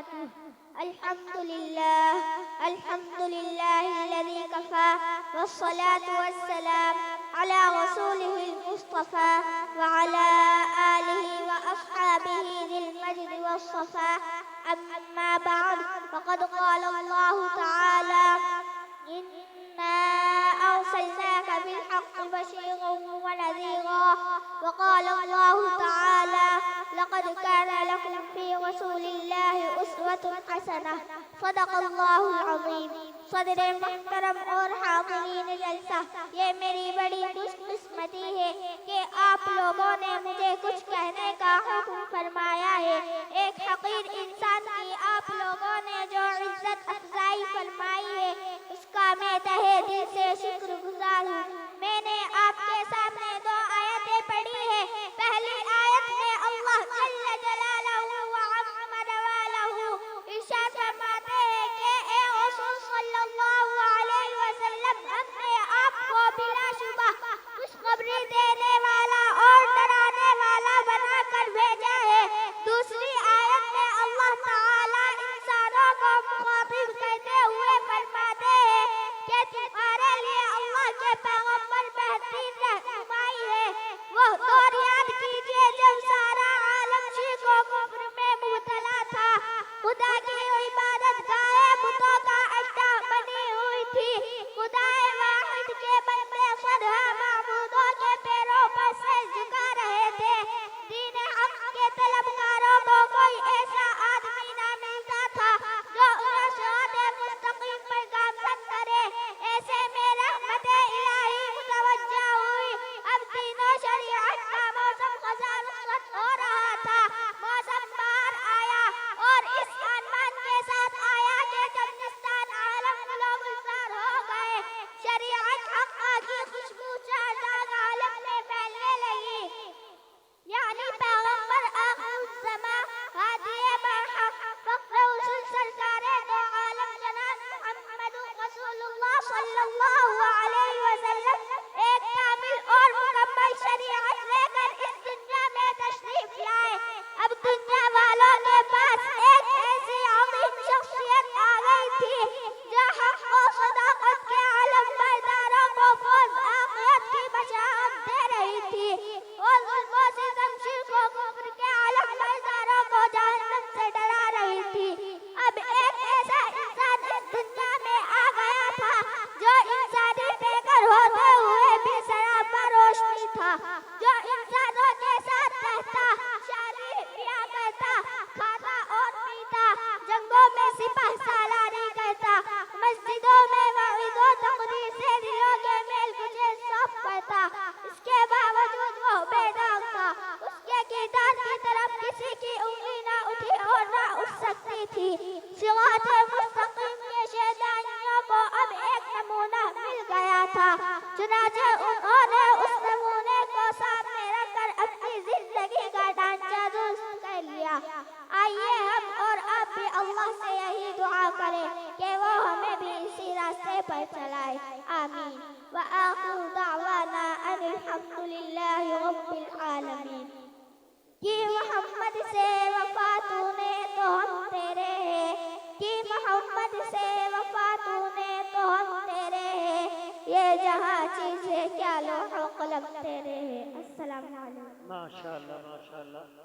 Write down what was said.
وبركاته. الحمد لله الذي كفى، والصلاة والسلام على رسوله المصطفى وعلى آله وأصحابه ذي المجد والصفا. أما بعد، فقد قال الله تعالى: إنا أرسلناك بالحق بشيرا ونذيرا. وقال الله تعالى: لقد كان لكم في رسول الله أسوة حسنة. صدق اللہ العظیم. صدر محترم اور حاضرین جلسہ، یہ میری بڑی خوش قسمتی ہے کہ آپ لوگوں نے مجھے کچھ کہنے کا حکم فرمایا ہے. ایک حقیر انسان کی آپ لوگوں نے جو عزت افزائی فرمائی ہے، اس کا میں تہہ دل سے شکر گزار ہوں. میں نے آپ کے سامنے 2 آیتیں پڑھی ہیں. پہلی آیت میں اللہ جل جلالہ وعظم نوالہ ارشاد فرماتے ہیں کہ اے رسول صلی اللہ علیہ وسلم، ہم نے آپ کو بلا شبہ خوشخبری دینے والا اور ڈرانے والا بنا کر بھیجا ہے. دوسری آیت میں اللہ تعالی انسانوں کو مخاطب کرتے ہوئے فرماتے ہیں کہ تمہارے لیے اللہ کے پیغمبر بہترین رہنمائی ہے. وہ دور یاد کیجئے جب سارا عالم شرک و کفر میں مبتلا تھا. خدا کی عبادت گاہیں بتوں کا اڈا بنی ہوئی تھی. خدا واحد کے بندے خدا معبودوں کے پیروں پر سر جھکا رہے تھے. دین حق کے طلبکاروں کو کوئی ایسا آدمی نہ ملتا تھا جو انہیں صراط مستقیم پر گامزن کرے. ایسے میں رحمت الہی متوجہ ہوئی. اب دین و شریعت کا موسم خزاں رخصت ہو رہا تھا. موسم بہار آیا اور اس عنوان کے ساتھ آیا کہ جنستان عالم گلو گلزار ہو گئے. شریعت حق کی خوشبو چار عالم میں پھیلنے لگی. یعنی پیغمبر آخر الزمان ہادی برحق فخر رسول سرکار دو عالم جناب محمد رسول اللہ صلی اللہ علیہ وسلم ایک کامل اور مکمل شریعت لے کر اس دنیا میں تشریف لائے. اب دنیا والوں کے پاس ایک ایسی عظیم شخصیت آ گئی تھی جو حق و صداقت کے علم برداروں کو فوز آخرت کی بشارت دے رہی تھی. وہ ظلم و ستم شرک و کفر کے علم برداروں کو جہنم سے ڈرا رہی تھی. اب ایک ایسا انسان اس دنیا میں آ گیا تھا جو انسانی پیکر ہوتے ہوئے بھی سراپا روشنی تھا. جو انسانوں کے ساتھ رہتا، شادی بیاہ کرتا، کھاتا اور پیتا، جنگوں میں سپہ سالاری کرتا، مسجدوں میں موعظ و تقریر سے دلوں کے میل کچیل صاف کرتا. اس کے باوجود وہ بیدار تھا. اس کے کردار کی طرف کسی کی انگلی نہ اٹھی اور نہ اٹھ سکتی تھی. صراط مستقیم کے شیطانیوں کو اب ایک نمونہ مل گیا تھا. چنانچہ انہوں نے اس نمونے کو سامنے رکھ کر اپنی زندگی کا ڈھانچہ درست کر لیا. آئیے ہم اور آپ بھی اللہ سے یہی دعا کریں کہ وہ ہمیں بھی اسی راستے پر چلائے. آمین. وآخر دعوانا ان الحمد للہ رب العالمین. کہ محمد سے وفا تو نے تو ہم تیرے ہیں. کہ محمد سے وفا تو نے تو ہم تیرے ہیں. یہ جہاں چیز ہے کیا لوح و قلم تیرے ہیں. السلام علیکم. ماشاءاللہ ماشاءاللہ.